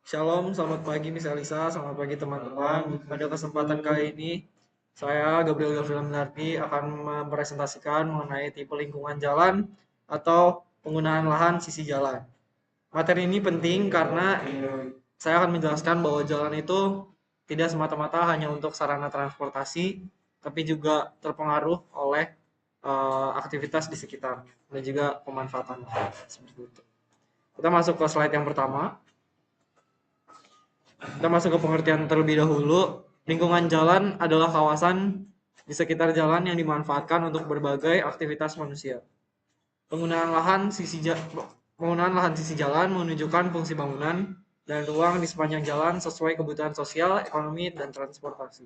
Shalom, selamat pagi Miss Elisa, selamat pagi teman-teman. Pada kesempatan kali ini, saya Gabriel Gavril Minardi akan mempresentasikan mengenai tipe lingkungan jalan atau penggunaan lahan sisi jalan. Materi ini penting karena saya akan menjelaskan bahwa jalan itu tidak semata-mata hanya untuk sarana transportasi, tapi juga terpengaruh oleh aktivitas di sekitar dan juga pemanfaatan. Seperti itu. Kita masuk ke slide yang pertama. Kita masuk ke pengertian terlebih dahulu. Lingkungan jalan adalah kawasan di sekitar jalan yang dimanfaatkan untuk berbagai aktivitas manusia. Penggunaan lahan sisi penggunaan lahan sisi jalan menunjukkan fungsi bangunan dan ruang di sepanjang jalan sesuai kebutuhan sosial, ekonomi, dan transportasi.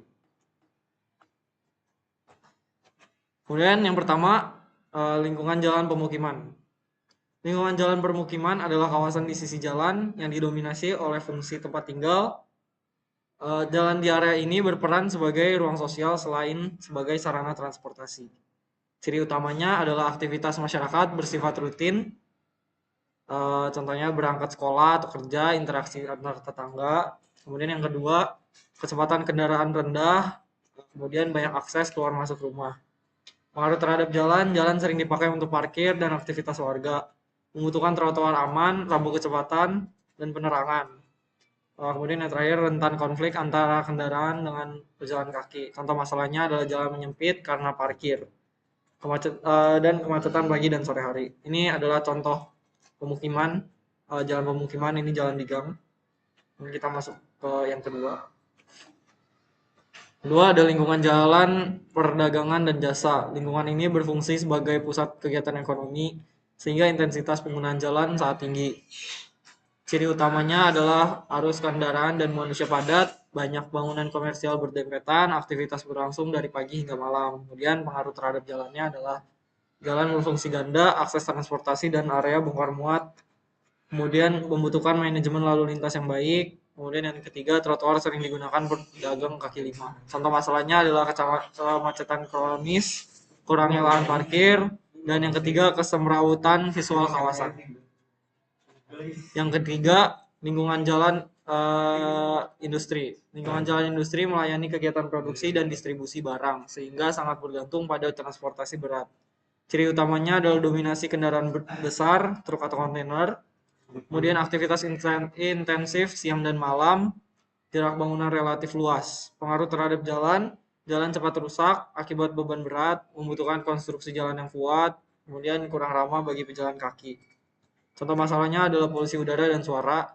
Kemudian yang pertama, lingkungan jalan pemukiman. Lingkungan jalan permukiman adalah kawasan di sisi jalan yang didominasi oleh fungsi tempat tinggal. Jalan di area ini berperan sebagai ruang sosial selain sebagai sarana transportasi. Ciri utamanya adalah aktivitas masyarakat bersifat rutin, contohnya berangkat sekolah atau kerja, interaksi antar tetangga. Kemudian yang kedua, kecepatan kendaraan rendah, kemudian banyak akses keluar masuk rumah. Pengaruh terhadap jalan, jalan sering dipakai untuk parkir dan aktivitas warga, membutuhkan trotoar aman, rambu kecepatan, dan penerangan. Kemudian yang terakhir, rentan konflik antara kendaraan dengan pejalan kaki. Contoh masalahnya adalah jalan menyempit karena parkir, dan kemacetan pagi dan sore hari. Ini adalah contoh pemukiman, jalan pemukiman, ini jalan di gang. Ini kita masuk ke yang kedua. Kedua ada lingkungan jalan, perdagangan, dan jasa. Lingkungan ini berfungsi sebagai pusat kegiatan ekonomi, sehingga intensitas penggunaan jalan sangat tinggi. Ciri utamanya adalah arus kendaraan dan manusia padat, banyak bangunan komersial berdempetan, aktivitas berlangsung dari pagi hingga malam. Kemudian pengaruh terhadap jalannya adalah jalan berfungsi ganda, akses transportasi dan area bongkar muat. Kemudian membutuhkan manajemen lalu lintas yang baik. Kemudian yang ketiga, trotoar sering digunakan pedagang kaki lima. Contoh masalahnya adalah kemacetan kronis, kurangnya lahan parkir, dan yang ketiga kesemrawutan visual kawasan. Yang ketiga, lingkungan jalan industri. Lingkungan jalan industri melayani kegiatan produksi dan distribusi barang, sehingga sangat bergantung pada transportasi berat. Ciri utamanya adalah dominasi kendaraan besar, truk atau kontainer, kemudian aktivitas intensif siang dan malam, jarak bangunan relatif luas. Pengaruh terhadap jalan, jalan cepat rusak akibat beban berat, membutuhkan konstruksi jalan yang kuat, kemudian kurang ramah bagi pejalan kaki. Contoh masalahnya adalah polusi udara dan suara,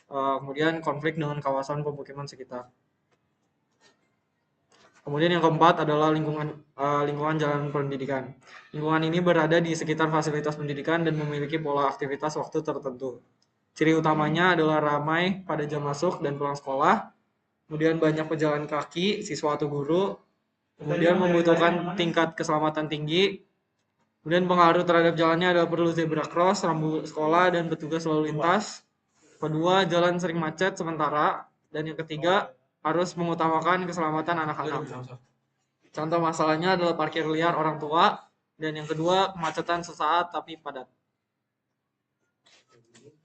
kemudian konflik dengan kawasan pemukiman sekitar. Kemudian yang keempat adalah lingkungan jalan pendidikan. Lingkungan ini berada di sekitar fasilitas pendidikan dan memiliki pola aktivitas waktu tertentu. Ciri utamanya adalah ramai pada jam masuk dan pulang sekolah, kemudian banyak pejalan kaki, siswa atau guru, kemudian membutuhkan tingkat keselamatan tinggi. Kemudian pengaruh terhadap jalannya adalah perlu zebra cross, rambu sekolah, dan petugas lalu lintas. Kedua, jalan sering macet sementara. Dan yang ketiga, harus mengutamakan keselamatan anak-anak. Contoh masalahnya adalah parkir liar orang tua. Dan yang kedua, kemacetan sesaat tapi padat.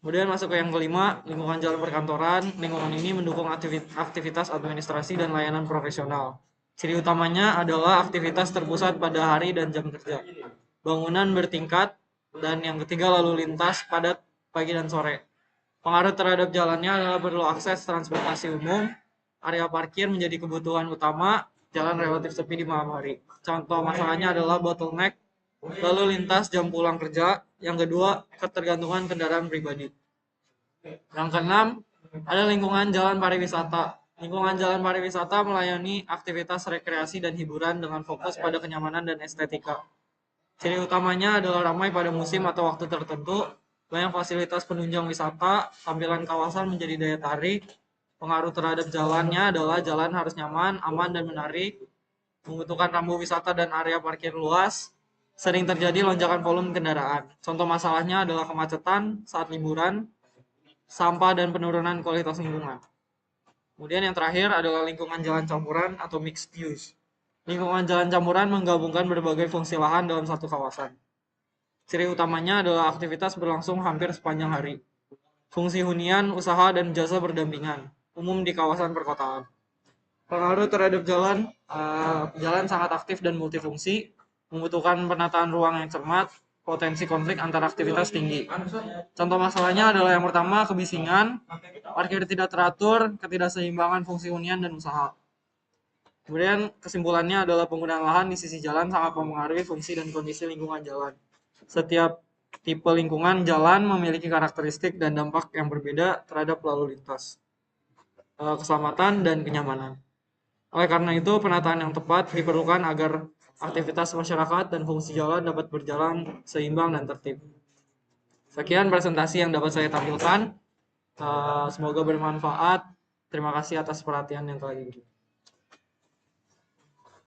Kemudian masuk ke yang kelima, lingkungan jalan perkantoran. Lingkungan ini mendukung aktivitas administrasi dan layanan profesional. Ciri utamanya adalah aktivitas terpusat pada hari dan jam kerja. Bangunan bertingkat, dan yang ketiga lalu lintas padat pagi dan sore. Pengaruh terhadap jalannya adalah perlu akses transportasi umum, area parkir menjadi kebutuhan utama, jalan relatif sepi di malam hari. Contoh masalahnya adalah bottleneck, lalu lintas jam pulang kerja. Yang kedua, ketergantungan kendaraan pribadi. Yang keenam, ada lingkungan jalan pariwisata. Lingkungan jalan pariwisata melayani aktivitas rekreasi dan hiburan dengan fokus pada kenyamanan dan estetika. Ciri utamanya adalah ramai pada musim atau waktu tertentu, banyak fasilitas penunjang wisata, tampilan kawasan menjadi daya tarik. Pengaruh terhadap jalannya adalah jalan harus nyaman, aman, dan menarik, membutuhkan rambu wisata dan area parkir luas, sering terjadi lonjakan volume kendaraan. Contoh masalahnya adalah kemacetan saat liburan, sampah, dan penurunan kualitas lingkungan. Kemudian yang terakhir adalah lingkungan jalan campuran atau mixed use. Lingkungan jalan campuran menggabungkan berbagai fungsi lahan dalam satu kawasan. Ciri utamanya adalah aktivitas berlangsung hampir sepanjang hari. Fungsi hunian, usaha, dan jasa berdampingan, umum di kawasan perkotaan. Pengaruh terhadap jalan, jalan sangat aktif dan multifungsi, membutuhkan penataan ruang yang cermat, potensi konflik antar aktivitas tinggi. Contoh masalahnya adalah yang pertama, kebisingan, parkir tidak teratur, ketidakseimbangan fungsi hunian dan usaha. Kemudian kesimpulannya adalah penggunaan lahan di sisi jalan sangat mempengaruhi fungsi dan kondisi lingkungan jalan. Setiap tipe lingkungan jalan memiliki karakteristik dan dampak yang berbeda terhadap lalu lintas, keselamatan, dan kenyamanan. Oleh karena itu, penataan yang tepat diperlukan agar aktivitas masyarakat dan fungsi jalan dapat berjalan seimbang dan tertib. Sekian presentasi yang dapat saya tampilkan. Semoga bermanfaat. Terima kasih atas perhatian yang telah diberikan.